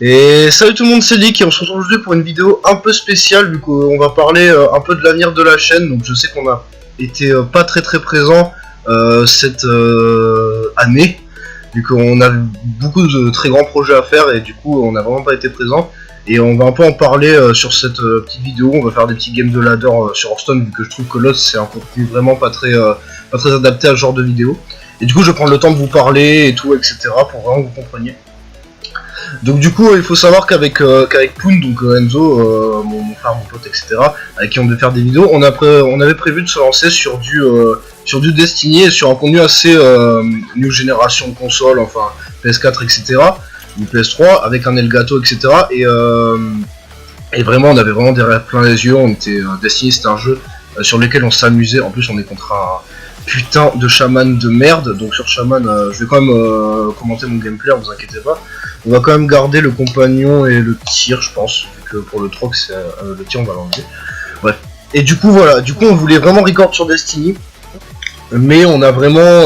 Et salut tout le monde, c'est Lick et on se retrouve aujourd'hui pour une vidéo un peu spéciale vu qu'on va parler un peu de l'avenir de la chaîne. Donc je sais qu'on a été pas très présent cette année vu qu'on a beaucoup de très grands projets à faire et du coup on n'a vraiment pas été présent. Et on va un peu en parler sur cette petite vidéo. On va faire des petits games de ladder sur Hearthstone vu que je trouve que l'autre c'est un contenu vraiment pas très adapté à ce genre de vidéo. Et du coup je vais prendre le temps de vous parler et tout, etc. pour vraiment que vous compreniez. Donc du coup il faut savoir qu'avec Poon, donc Enzo, mon frère, mon pote, etc. avec qui on devait faire des vidéos, on avait prévu de se lancer sur du Destiny et sur un contenu assez new génération de consoles, enfin PS4, etc. ou PS3 avec un Elgato, etc. Et vraiment on avait vraiment des rêves plein les yeux. Destiny c'était un jeu sur lequel on s'amusait. En plus on est contre un putain de chaman de merde. Donc sur chaman je vais quand même commenter mon gameplay, vous inquiétez pas. On va quand même garder le compagnon et le tir, je pense, vu que pour le troc, c'est le tir, on va l'enlever. Bref. Et du coup, voilà. Du coup, on voulait vraiment record sur Destiny. Mais on a vraiment...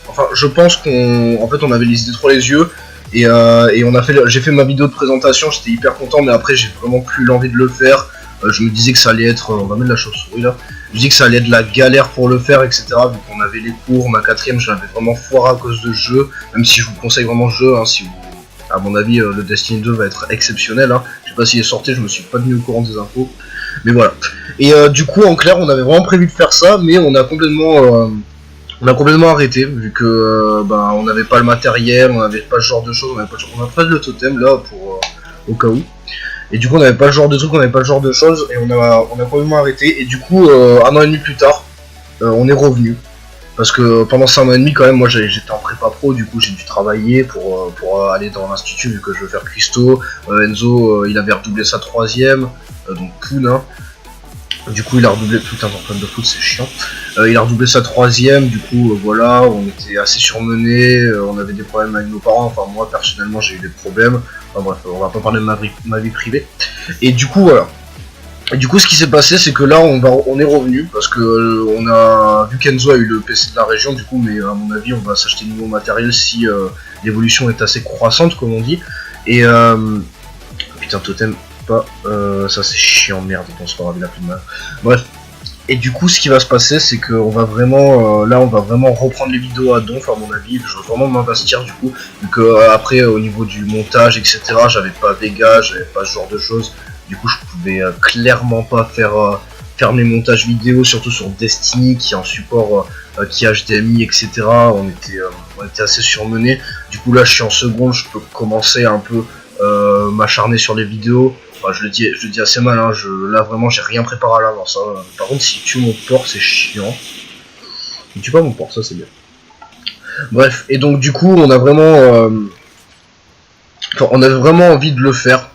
enfin, je pense en fait, on avait les idées trop les yeux. Et j'ai fait ma vidéo de présentation, j'étais hyper content. Mais après, j'ai vraiment plus l'envie de le faire. Je me disais que ça allait être... on va mettre la chauve-souris, là. Je dis que ça allait être de la galère pour le faire, etc. Vu qu'on avait les cours, ma 4ème, je l'avais vraiment foiré à cause de ce jeu. Même si je vous conseille vraiment ce jeu, hein, si vous... À mon avis, le Destiny 2 va être exceptionnel. Hein. Je sais pas s'il est sorti, je me suis pas tenu au courant des infos. Mais voilà. Et du coup, en clair, on avait vraiment prévu de faire ça, mais on a complètement arrêté, vu que on n'avait pas le matériel, on n'avait pas ce genre de choses, on n'a pas le totem là pour au cas où. Et du coup, on n'avait pas le genre de truc, on n'avait pas le genre de choses, et on a complètement arrêté. Et du coup, un an et demi plus tard, on est revenu. Parce que pendant 5 mois et demi quand même, moi j'étais en prépa pro, du coup j'ai dû travailler pour aller dans l'institut vu que je veux faire Christo. Enzo il avait redoublé sa 3ème, donc Poon, hein. Du coup il a redoublé, putain j'en plein de foot c'est chiant. Il a redoublé sa 3ème, du coup voilà, on était assez surmenés, on avait des problèmes avec nos parents, enfin moi personnellement j'ai eu des problèmes. Enfin bref, on va pas parler de ma vie privée. Et du coup voilà. Et du coup ce qui s'est passé c'est que là on est revenu parce que on a vu qu'Enzo a eu le PC de la région du coup, mais à mon avis on va s'acheter de nouveau matériel si l'évolution est assez croissante comme on dit. Et putain totem pas ça c'est chiant, merde, on se fera, il a plus de mal. Bref. Et du coup ce qui va se passer c'est qu'on va vraiment là on va vraiment reprendre les vidéos à donf à mon avis. Je veux vraiment m'investir du coup, vu que après au niveau du montage etc j'avais pas Vega, j'avais pas ce genre de choses. Du coup je pouvais clairement pas faire mes montages vidéo, surtout sur Destiny qui est en support qui est HDMI, etc. On était assez surmenés. Du coup là je suis en seconde, je peux commencer un peu m'acharner sur les vidéos. Enfin, je le dis assez mal, hein. Là vraiment j'ai rien préparé à l'avance, hein. Par contre si tu mon porc c'est chiant. Si tu pas mon porc, ça c'est bien. Bref, et donc du coup on a vraiment on avait vraiment envie de le faire.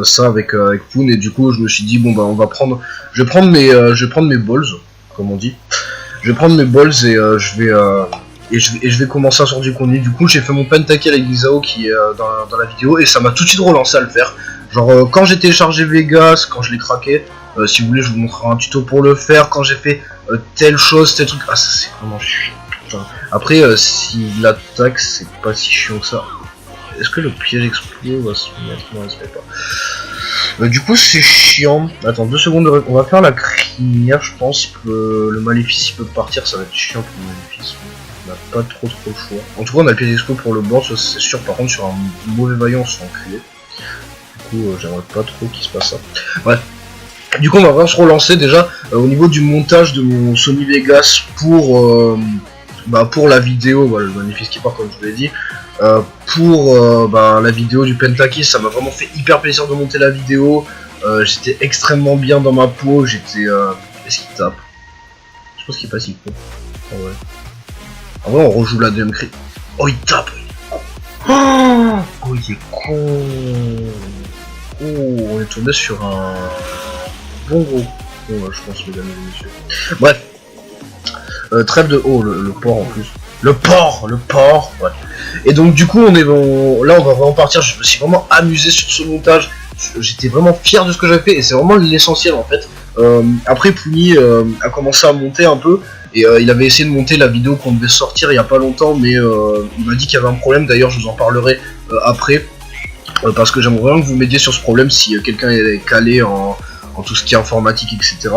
Ça avec Poon, et du coup je me suis dit bon on va prendre, je vais prendre mes balls comme on dit, je vais prendre mes balls et je vais commencer à sortir du contenu. Du coup j'ai fait mon pentakill avec Lizao qui est dans la vidéo et ça m'a tout de suite relancé à le faire. Genre quand j'ai téléchargé Vegas, quand je l'ai craqué, si vous voulez je vous montrerai un tuto pour le faire, quand j'ai fait telle chose, tel truc, ah ça c'est vraiment chiant. Genre, après si l'attaque c'est pas si chiant que ça. Est-ce que le piège explose va se mettre? Non, il se met pas. Du coup, c'est chiant. Attends, 2 secondes. On va faire la crinière, je pense que le maléfice il peut partir. Ça va être chiant pour le maléfice. On n'a pas trop le choix. En tout cas, on a le piège explose pour le boss, c'est sûr. Par contre, sur un mauvais vaillant, on se fait enculer. Du coup, j'aimerais pas trop qu'il se passe ça. Bref. Du coup, on va vraiment se relancer déjà au niveau du montage de mon Sony Vegas pour la vidéo. Voilà, le maléfice qui part, comme je vous l'ai dit. Pour la vidéo du pentakill, ça m'a vraiment fait hyper plaisir de monter la vidéo. J'étais extrêmement bien dans ma peau. J'étais est-ce qu'il tape? Je pense qu'il est pas si con. En vrai on rejoue la deuxième cri. Oh il tape. Oh il est con. Oh on est tombé sur un bon gros con, je pense, mesdames et messieurs. Bref, trêve de haut, le porc en plus. Le porc, ouais. Et donc du coup là on va vraiment partir. Je me suis vraiment amusé sur ce montage. J'étais vraiment fier de ce que j'avais fait et c'est vraiment l'essentiel en fait. Après Poony a commencé à monter un peu et il avait essayé de monter la vidéo qu'on devait sortir il y a pas longtemps, mais il m'a dit qu'il y avait un problème. D'ailleurs je vous en parlerai après. parce que j'aimerais vraiment que vous m'aidiez sur ce problème si quelqu'un est calé en tout ce qui est informatique, etc.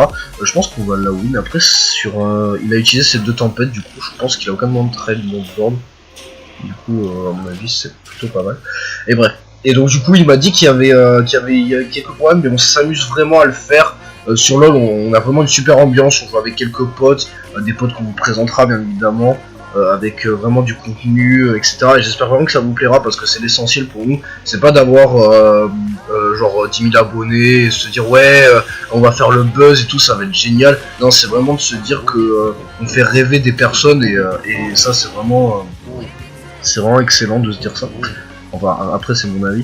Je pense qu'on va la win. Après, il a utilisé ces 2 tempêtes, du coup, je pense qu'il a aucun moment de trade mon board. Du coup, à mon avis, c'est plutôt pas mal. Et bref. Et donc, du coup, il m'a dit qu'il y avait quelques problèmes, mais on s'amuse vraiment à le faire. Sur LoL, on a vraiment une super ambiance. On joue avec quelques potes, des potes qu'on vous présentera, bien évidemment. Avec vraiment du contenu, etc. Et j'espère vraiment que ça vous plaira parce que c'est l'essentiel pour nous. C'est pas d'avoir genre 10 000 abonnés et se dire ouais on va faire le buzz et tout, ça va être génial. Non, c'est vraiment de se dire que on fait rêver des personnes et ça c'est vraiment excellent de se dire ça. Enfin après c'est mon avis.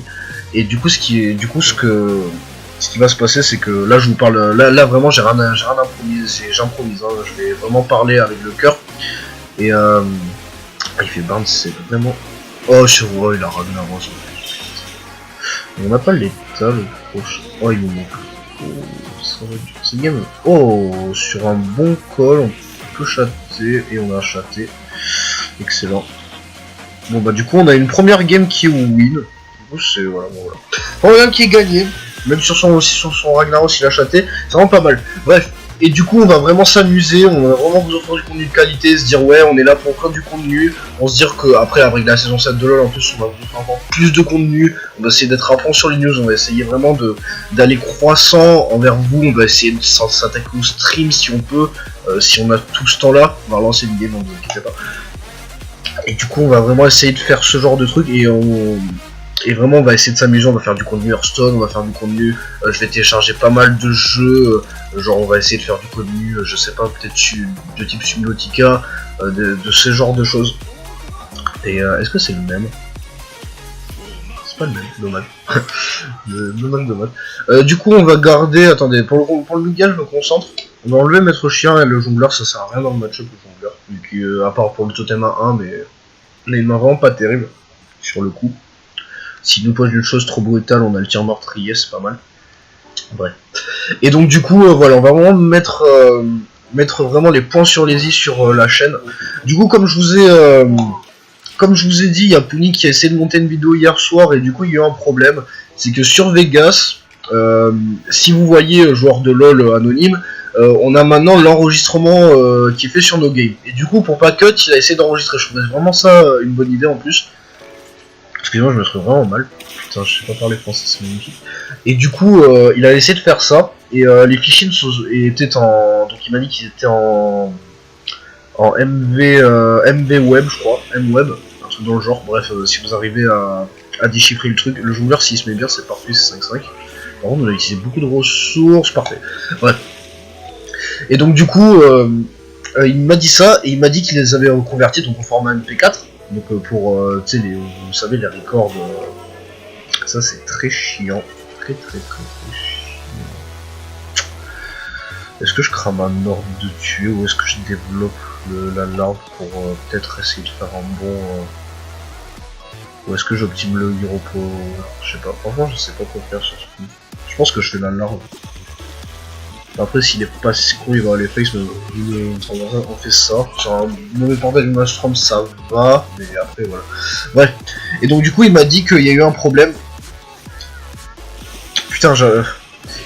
Et ce qui va se passer, c'est que là je vous parle, là vraiment j'ai rien improvisé, j'improvise, hein, je vais vraiment parler avec le cœur. Et il fait Barnes, c'est vraiment... Oh, sur Roy, il a Ragnaros. On n'a pas l'état, le prochain... Oh, il nous manque. Oh, ça va être... C'est game. Oh, sur un bon call, on peut chatter, et on a chaté. Excellent. Bon bah du coup, on a une première game qui est win. Du coup, c'est... Voilà, bon, voilà. Première game qui est gagnée. Même sur son Ragnaros, il a chaté. C'est vraiment pas mal. Bref. Et du coup on va vraiment s'amuser, on va vraiment vous offrir du contenu de qualité, se dire ouais on est là pour faire du contenu, on se dire que après avec la saison 7 de LoL en plus on va vous offrir encore plus de contenu, on va essayer d'être à fond sur les news, on va essayer vraiment d'aller croissant envers vous, on va essayer de s'attaquer au stream si on peut, si on a tout ce temps là, on va relancer une game, ne vous inquiétez pas. Et du coup on va vraiment essayer de faire ce genre de truc et vraiment on va essayer de s'amuser, on va faire du contenu Hearthstone, on va faire du contenu, je vais télécharger pas mal de jeux, genre on va essayer de faire du contenu, je sais pas, peut-être de type Subnautica, de ce genre de choses. Et est-ce que c'est le même? C'est pas le même, dommage. Dommage. Du coup on va garder, attendez, pour le mid-game je me concentre, on va enlever Maître Chien et le jongleur, ça sert à rien dans le match-up le jongleur, vu à part pour le totem à 1, mais il m'a vraiment pas terrible, sur le coup. S'il nous pose une chose trop brutale, on a le tir meurtrier, c'est pas mal. Bref. Et donc du coup, voilà, on va vraiment mettre vraiment les points sur les i sur la chaîne. Du coup, comme je vous ai dit, il y a Puni qui a essayé de monter une vidéo hier soir et du coup il y a eu un problème. C'est que sur Vegas, si vous voyez joueur de LoL anonyme, on a maintenant l'enregistrement qui est fait sur nos games. Et du coup, pour pas cut, il a essayé d'enregistrer. Je trouvais vraiment ça une bonne idée en plus. Excusez-moi, je me trouve vraiment mal. Putain, je sais pas parler français, c'est magnifique. Et du coup, il a essayé de faire ça. Et les fichiers étaient en... Donc il m'a dit qu'ils étaient en MV Web, je crois. MWeb, un truc dans le genre. Bref, si vous arrivez à déchiffrer le truc. Le jongleur, s'il se met bien, c'est parfait, c'est 5-5. Par contre, on a utilisé beaucoup de ressources, parfait. Bref. Et donc, du coup, il m'a dit ça. Et il m'a dit qu'il les avait reconvertis donc, au format MP4. Donc pour, tu sais, vous savez, les records, ça c'est très chiant, très chiant. Est-ce que je crame un ordre de tuer ou est-ce que je développe la larve pour peut-être essayer de faire un bon... ou est-ce que j'optime le hero pour... Je sais pas, franchement je sais pas quoi faire sur ce film. Je pense que je fais la larve. Après, s'il est pas si con, il va aller face, mais on fait ça. Sur un mauvais portage de Maelstrom, ça va, mais après, voilà. Bref. Et donc, du coup, il m'a dit qu'il y a eu un problème. Putain,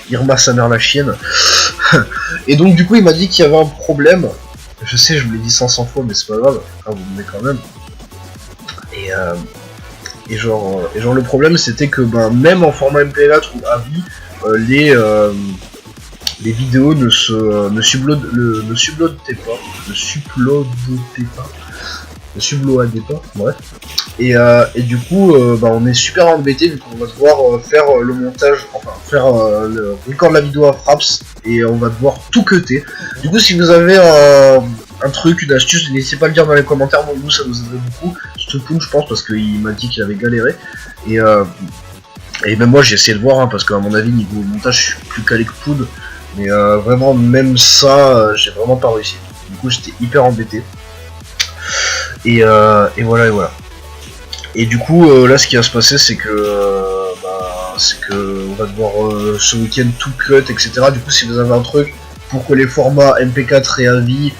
il remasse sa mère la chienne. Et donc, du coup, il m'a dit qu'il y avait un problème. Je sais, je vous l'ai dit 500 fois, mais c'est pas grave. Enfin, vous me quand même. Et genre, le problème, c'était que, même en format MP4 ou AVI, les vidéos ne subloadaient pas, bref. Et du coup, on est super embêté vu qu'on va devoir faire le montage, enfin faire le record de la vidéo à Fraps et on va devoir tout cutter. Du coup, si vous avez un truc, une astuce, n'hésitez pas à le dire dans les commentaires, moi, nous ça nous aiderait beaucoup. Surtout Poon, je pense, parce qu'il m'a dit qu'il avait galéré. Et même moi j'ai essayé de voir, hein, parce qu'à mon avis, niveau montage, je suis plus calé que Poon. Mais vraiment, même ça, j'ai vraiment pas réussi. Du coup, j'étais hyper embêté. Et voilà. Et du coup, là, ce qui va se passer, c'est que on va devoir ce week-end tout cut, etc. Du coup, si vous avez un truc pour que les formats MP4 et AVI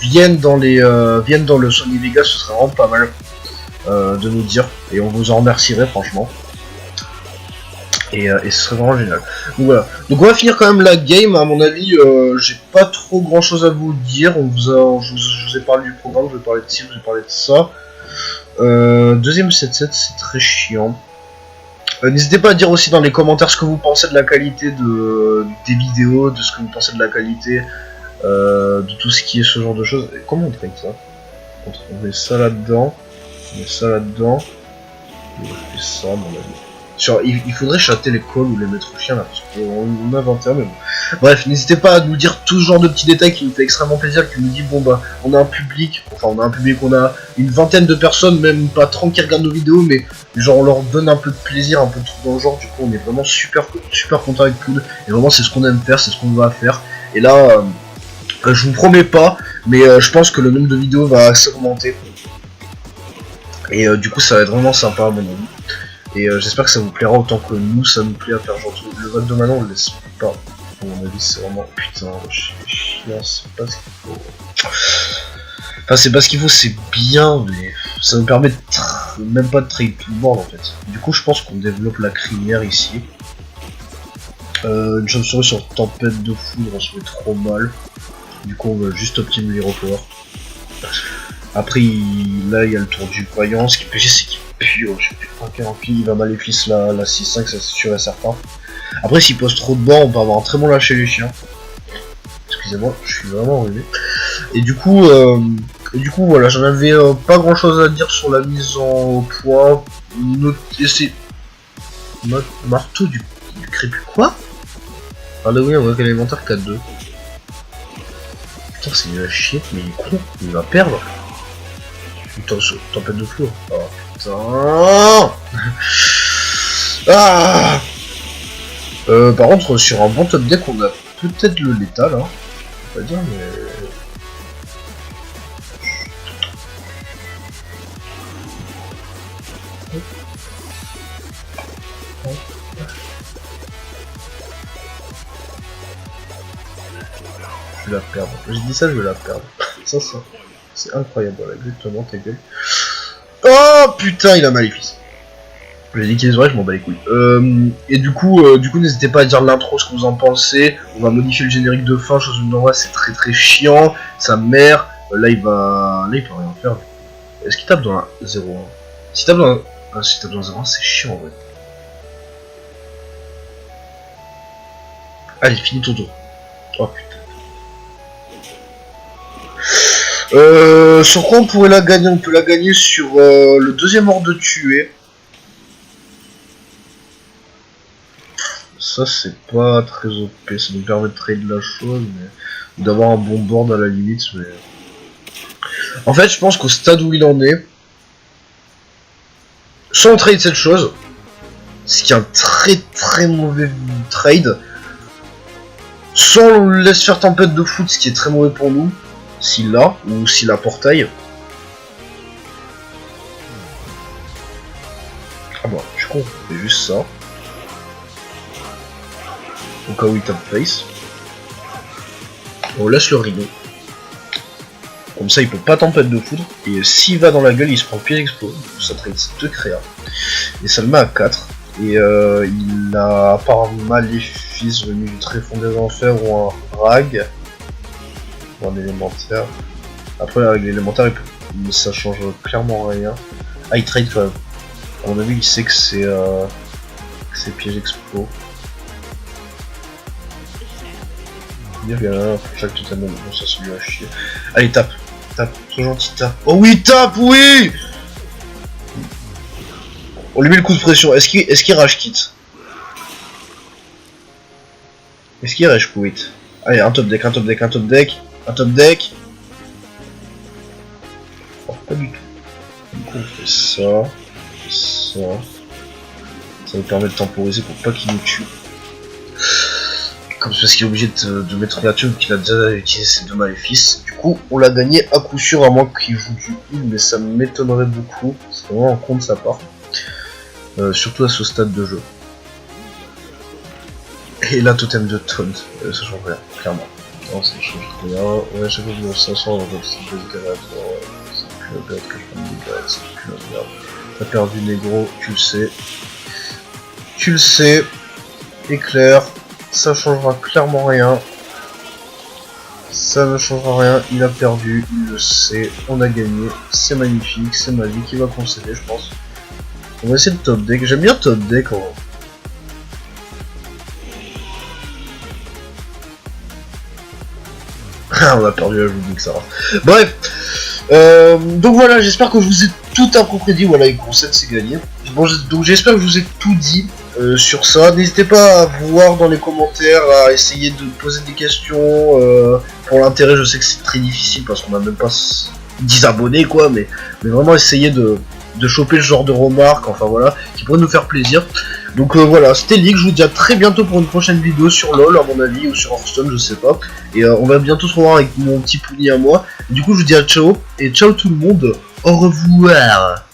viennent dans le Sony Vegas, ce serait vraiment pas mal de nous dire. Et on vous en remercierait, franchement. Et ce serait vraiment génial. Donc voilà. Donc on va finir quand même la game. À mon avis, j'ai pas trop grand chose à vous dire. Je vous ai parlé du programme, je vais parler de ci, je vais parler de ça. Deuxième 7-7, c'est très chiant. N'hésitez pas à dire aussi dans les commentaires ce que vous pensez de la qualité des vidéos, de ce que vous pensez de la qualité de tout ce qui est ce genre de choses. Et comment on traite ça? On met ça là-dedans, on met ça là-dedans, et on fait ça à mon avis. Il faudrait châter les cols ou les mettre au chien là, parce qu'on a 21, mais bon. Bref, n'hésitez pas à nous dire tout ce genre de petits détails qui nous fait extrêmement plaisir, qui nous dit bon bah on a un public, on a une vingtaine de personnes, même pas 30 qui regardent nos vidéos, mais genre on leur donne un peu de plaisir, un peu de trucs dans le genre, du coup on est vraiment super content avec Cloud, et vraiment c'est ce qu'on aime faire, c'est ce qu'on va faire, et là je vous promets pas, mais je pense que le nombre de vidéos va s'augmenter, et du coup ça va être vraiment sympa à mon avis. Et j'espère que ça vous plaira autant que nous, ça nous plaît à faire genre le vote de Manon, on le laisse pas. À mon avis, c'est vraiment putain, chiant, c'est pas ce qu'il faut. Enfin, c'est pas ce qu'il faut, c'est bien, mais ça nous permet même pas de trade tout le board en fait. Du coup, je pense qu'on développe la crinière ici. Une chauve-souris sur tempête de foudre, on se met trop mal. Du coup, on va juste optimiser les reports. Après, là, il y a le tour du voyant. Ce qui est péché, c'est qu'il pue. Je sais plus quel il va maléfice la 6-5, ça c'est sûr et certain. Après, s'il pose trop de bancs, on peut avoir un très bon lâcher les chiens. Excusez-moi, je suis vraiment enrhumé. Et du coup, voilà, j'en avais pas grand chose à dire sur la mise en point. C'est marteau du crépus. Quoi? Ah là, oui, on voit qu'un élémentaire 4-2. Putain, c'est une chier, mais il est con, il va perdre. Putain, tempête de flou. Oh putain. Ah. Par contre, sur un bon top deck, on a peut-être le létal, hein. On va dire, mais... Je vais la perdre. J'ai dit ça, je vais la perdre. Ça. C'est incroyable, voilà, exactement, ta gueule. Oh putain, il a maléfice. J'ai dit qu'il est vrai, je m'en bats les couilles. Et du coup, n'hésitez pas à dire l'intro, ce que vous en pensez. On va modifier le générique de fin, chose où moi c'est très chiant. Sa mère, là il peut rien faire. Est-ce qu'il tape dans un 0-1? S'il tape dans un... Ah, s'il tape dans un 0-1, c'est chiant en vrai. Allez, finis ton tour. Oh putain. Sur quoi on pourrait la gagner? On peut la gagner sur le deuxième ordre de tuer. Ça c'est pas très OP, ça nous permet de trade la chose, mais d'avoir un bon board à la limite, mais... En fait je pense qu'au stade où il en est, soit on trade cette chose, ce qui est un très mauvais trade, soit on le laisse faire tempête de foot, ce qui est très mauvais pour nous, s'il l'a, ou s'il a portail. Ah bah, je suis con, on fait juste ça. Au cas où il tape face. On laisse le rideau. Comme ça il peut pas tempête de foudre. Et s'il va dans la gueule, il se prend pied d'explos. Ça trade 2 créas. Et ça le met à 4. Et il a à part un maléfice venu du tréfonds des enfers ou un rag. Ou un élémentaire. Après avec l'élémentaire, mais ça change clairement rien. Ah, il trade quand même. À mon avis, il sait que c'est piège expo. Dire qu'il y en a un, chaque totalement, bon ça c'est lui à chier. Allez, tape, sois gentil, tape. Oh oui, tape, oui. On lui met le coup de pression. Est-ce qu'il rage quitte? Est-ce qu'il rage quit? Allez, un top deck. Oh, pas du tout. Du coup, on fait ça. Ça nous permet de temporiser pour pas qu'il nous tue. Comme parce qu'il est obligé de mettre créature qu'il a déjà utilisé ses 2 maléfices. Du coup, on l'a gagné à coup sûr, à moins qu'il joue du heal, mais ça m'étonnerait beaucoup. C'est vraiment un con de sa part. Surtout à ce stade de jeu. Et là, totem de taunt, ça change rien, clairement. Non, ça change rien. Ouais, chaque fois que je vois 500, on va c'est plus la bête que je prends des gars, c'est plus la merde. T'as perdu négro, tu le sais. tu le sais, éclair, ça changera clairement rien. Ça ne changera rien, il a perdu, il le sait, on a gagné, c'est magnifique, c'est ma vie qui va concéder, je pense. On va essayer le top deck, j'aime bien top deck en... Ah, on a perdu la joue, ça va. Bref, donc voilà, j'espère que je vous ai tout à peu près dit, voilà, avec 7 c'est gagné. Bon, donc j'espère que je vous ai tout dit sur ça. N'hésitez pas à voir dans les commentaires, à essayer de poser des questions. Pour l'intérêt, je sais que c'est très difficile parce qu'on a même pas 10 abonnés, quoi, mais vraiment essayer de choper ce genre de remarques, enfin voilà, qui pourrait nous faire plaisir. Donc voilà, c'était League, je vous dis à très bientôt pour une prochaine vidéo sur LoL à mon avis, ou sur Hearthstone, je sais pas. Et on va bientôt se revoir avec mon petit Pouni à moi. Du coup je vous dis à ciao, et ciao tout le monde, au revoir.